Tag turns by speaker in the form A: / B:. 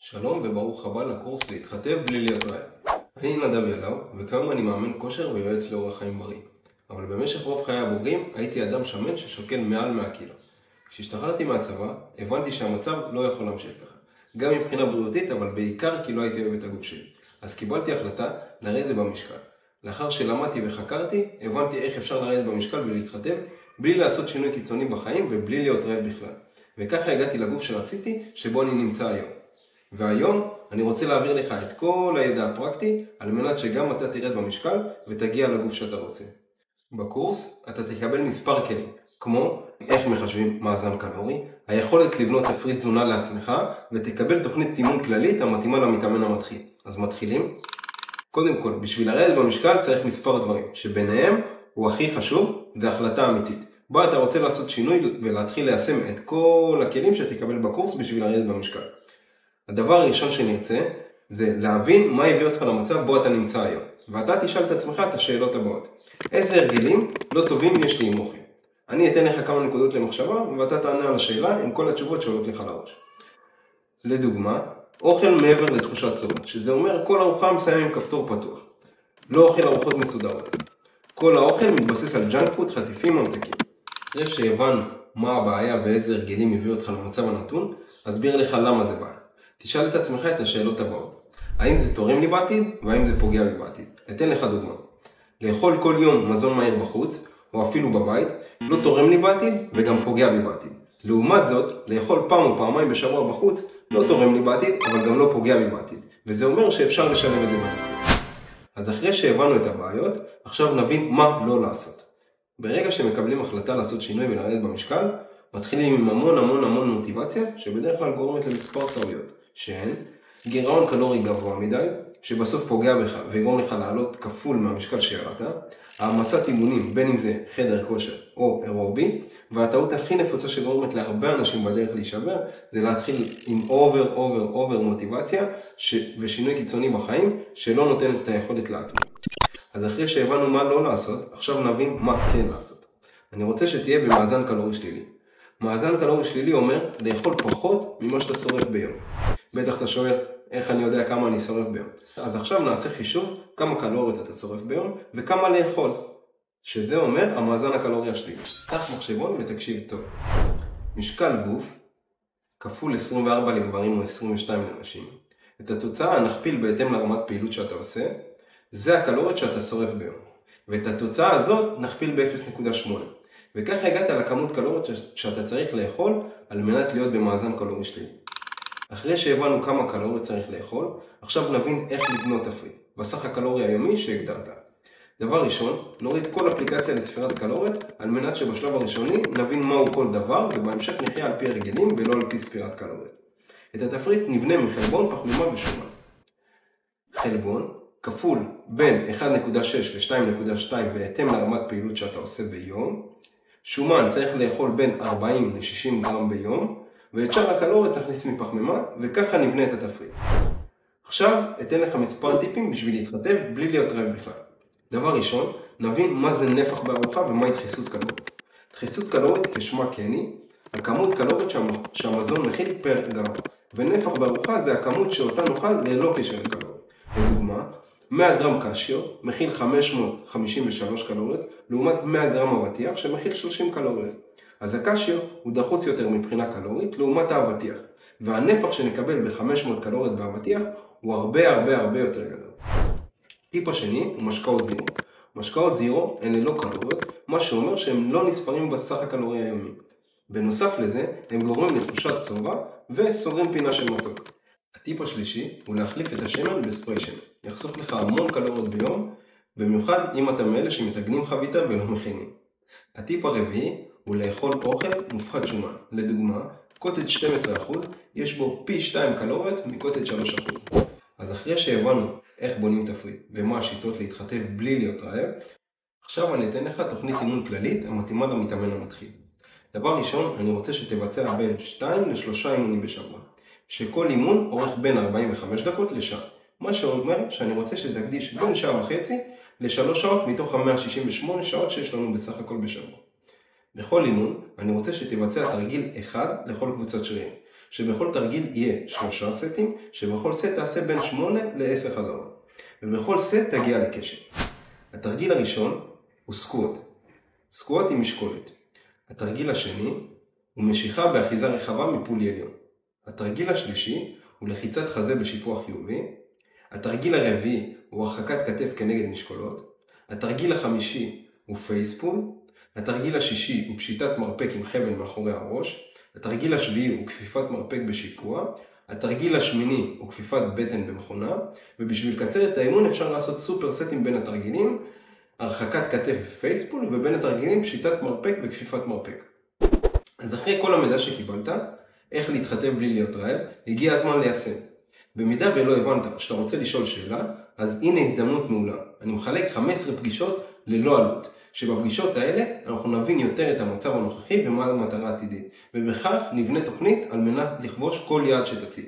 A: שלום וברוך הבא לקורס להתחתב בלי להיות רעב. אני נדב ילאו, וכיום אני מאמן כושר ויועץ לאורח חיים בריא. אבל במשך רוב חיי הבוגרים הייתי אדם שמן ששוקל מעל 100 קילו. כשהשתחררתי מהצבא, הבנתי שהמצב לא יכול להמשיך ככה. גם מבחינה בריאותית, אבל בעיקר כי לא הייתי אוהב את הגוף שלי. אז קיבלתי החלטה לרדת במשקל. לאחר שלמדתי וחקרתי, הבנתי איך אפשר לרדת במשקל ולהתחתב בלי לעשות שינוי קיצוני בחיים ובלי להיות רעב בכלל. וככה הגעתי לגוף שרציתי, שבו אני נמצא היום. והיום אני רוצה להעביר לך את כל הידע הפרקטי על מנת שגם אתה תרד במשקל ותגיע לגוף שאתה רוצה. בקורס אתה תקבל מספר כלים, כמו איך מחשבים מאזן קלורי, היכולת לבנות תפריט תזונה לעצמך, ותקבל תוכנית אימון כללית המתאימה למתאמן המתחיל. אז מתחילים? קודם כל, בשביל לרדת במשקל צריך מספר דברים, שביניהם הוא הכי חשוב, זה החלטה אמיתית. בה אתה רוצה לעשות שינוי ולהתחיל ליישם את כל הכלים שתקבל בקורס בשביל לרדת במשקל. הדבר הראשון שנרצה זה להבין מה הביא אותך למצב בו אתה נמצא היום. ואתה תשאל את עצמך את השאלות הבאות. איזה הרגלים לא טובים יש לי עם אוכל? אני אתן לך כמה נקודות למחשבה ואתה תענה על השאלה עם כל התשובות שעולות לך לראש. לדוגמה, אוכל מעבר לתחושת צורך, שזה אומר כל ארוחה מסיים עם כפתור פתוח. לא אוכל ארוחות מסודרות. כל האוכל מתבסס על ג'אנק פוד, חטיפים ממתקים. אחרי שהבנו מה הבעיה ואיזה הרגלים הביא אותך למצב הנתון, אסביר לך למה זה בעיה. תשאל את עצמך את השאלות הבאות. האם זה תורם לי בעתיד, והאם זה פוגע לי בעתיד? אתן לך דוגמה. לאכול כל יום מזון מהיר בחוץ, או אפילו בבית, לא תורם לי בעתיד, וגם פוגע בי בעתיד. לעומת זאת, לאכול פעם או פעמיים בשבוע בחוץ, לא תורם לי בעתיד, אבל גם לא פוגע בי בעתיד. וזה אומר שאפשר לשלב את זה בתפריט. אז אחרי שהבנו את הבעיות, עכשיו נבין מה לא לעשות. ברגע שמקבלים החלטה לעשות שינוי ולרדת במשקל, מתחילים עם המון מוטיבציה, שבדרך כלל גורמת למספר טעויות. שהן גירעון קלורי גבוה מדי, שבסוף פוגע בך ויגרום לך לעלות כפול מהמשקל שירדת, העמסת אימונים בין אם זה חדר כושר או אירובי, והטעות הכי נפוצה שגורמת להרבה אנשים בדרך להישבר, זה להתחיל עם אובר מוטיבציה ושינוי קיצוני בחיים שלא נותן את היכולת להתמיד. אז אחרי שהבנו מה לא לעשות, עכשיו נבין מה כן לעשות. אני רוצה שתהיה במאזן קלורי שלילי. מאזן קלורי שלילי אומר לאכול פחות ממה שאתה שורף ביום. בטח אתה שואל איך אני יודע כמה אני שורף ביום. אז עכשיו נעשה חישוב כמה קלוריות אתה שורף ביום וכמה לאכול. שזה אומר המאזן הקלורי השלילי. קח מחשבון ותקשיב טוב. משקל גוף כפול 24 לגברים או 22 לנשים. את התוצאה נכפיל בהתאם לרמת פעילות שאתה עושה. זה הקלוריות שאתה שורף ביום. ואת התוצאה הזאת נכפיל ב-0.8. וככה הגעת לכמות קלוריות שאתה צריך לאכול על מנת להיות במאזן קלורי שלילי. אחרי שהבנו כמה קלוריות צריך לאכול, עכשיו נבין איך לבנות תפריט, בסך הקלורי היומי שהגדרת. דבר ראשון, נוריד כל אפליקציה לספירת קלוריות, על מנת שבשלב הראשוני נבין מהו כל דבר, ובהמשך נחיה על פי הרגלים ולא על פי ספירת קלוריות. את התפריט נבנה מחלבון, פחמימה ושומן. חלבון כפול בין 1.6 ל-2.2 בהתאם לרמת פעילות שאתה עושה ביום. שומן צריך לאכול בין 40 ל-60 גרם ביום, ואת שאר הקלוריות תכניס מפחמימה, וככה נבנה את התפריט. עכשיו אתן לך מספר טיפים בשביל להתחתב בלי להיות רעב בכלל. דבר ראשון, נבין מה זה נפח בארוחה ומהי דחיסות קלורית. דחיסות קלורית כשמה כן היא, הכמות קלורית שהמזון מכיל פר גרם, ונפח בארוחה זה הכמות שאותה נאכל ללא קשר לקלורית. לדוגמה, 100 גרם קשיו מכיל 553 קלוריות, לעומת 100 גרם אבטיח שמכיל 30 קלוריות. אז הקשיו הוא דחוס יותר מבחינה קלורית לעומת האבטיח, והנפח שנקבל ב-500 קלוריות באבטיח הוא הרבה יותר גדול. טיפ השני הוא משקאות זירו. משקאות זירו הן ללא קלוריות, מה שאומר שהם לא נספרים בסך הקלורי היומי. בנוסף לזה, הם גורמים לתחושת שובע וסוגרים פינה של מתוק. הטיפ השלישי הוא להחליף את השמן בספרי שמן. יחסוך לך המון קלוריות ביום, במיוחד אם אתה מאלה שמתגנים חביתה ולא מכינים. הטיפ הרביעי הוא לאכול אוכל מופחת שומן. לדוגמה, קוטג' 12% יש בו פי 2 קלוריות מקוטג' 3%. אז אחרי שהבנו איך בונים תפריט ומה השיטות להתחתב בלי להיות רעב, עכשיו אני אתן לך תוכנית אימון כללית המתאימה למתאמן המתחיל. דבר ראשון, אני רוצה שתבצע בין 2 ל-3 אימונים בשבוע, שכל אימון אורך בין 45 דקות לשעה. מה שאומר שאני רוצה שתקדיש בין שעה וחצי ל3 שעות מתוך ה-168 שעות שיש לנו בסך הכל בשבוע. בכל אימון אני רוצה שתבצע תרגיל אחד לכל קבוצת שרירים, שבכל תרגיל יהיה 3 סטים, שבכל סט תעשה בין 8 ל-10 חזרות. ובכל סט תגיע לקשב. התרגיל הראשון הוא סקווט. סקווט עם משקולת. התרגיל השני הוא משיכה באחיזה רחבה מפולי עליון. התרגיל השלישי הוא לחיצת חזה בשיפוע חיובי. התרגיל הרביעי הוא הרחקת כתף כנגד משקולות. התרגיל החמישי הוא פייספול. התרגיל השישי הוא פשיטת מרפק עם חבל מאחורי הראש. התרגיל השביעי הוא כפיפת מרפק בשיפוע. התרגיל השמיני הוא כפיפת בטן במכונה. ובשביל לקצר את האימון אפשר לעשות סופר סטים בין התרגילים, הרחקת כתף ופייספול, ובין התרגילים פשיטת מרפק וכפיפת מרפק. אז אחרי כל המידע שקיבלת, איך להתחתב בלי להיות רעב, הגיע הזמן ליישם. במידה ולא הבנת שאתה רוצה לשאול שאלה, אז הנה הזדמנות מעולה. אני מחלק 15 פגישות ללא עלות, שבפגישות האלה אנחנו נבין יותר את המצב הנוכחי ומה המטרה העתידית, ובכך נבנה תוכנית על מנת לכבוש כל יעד שתציב.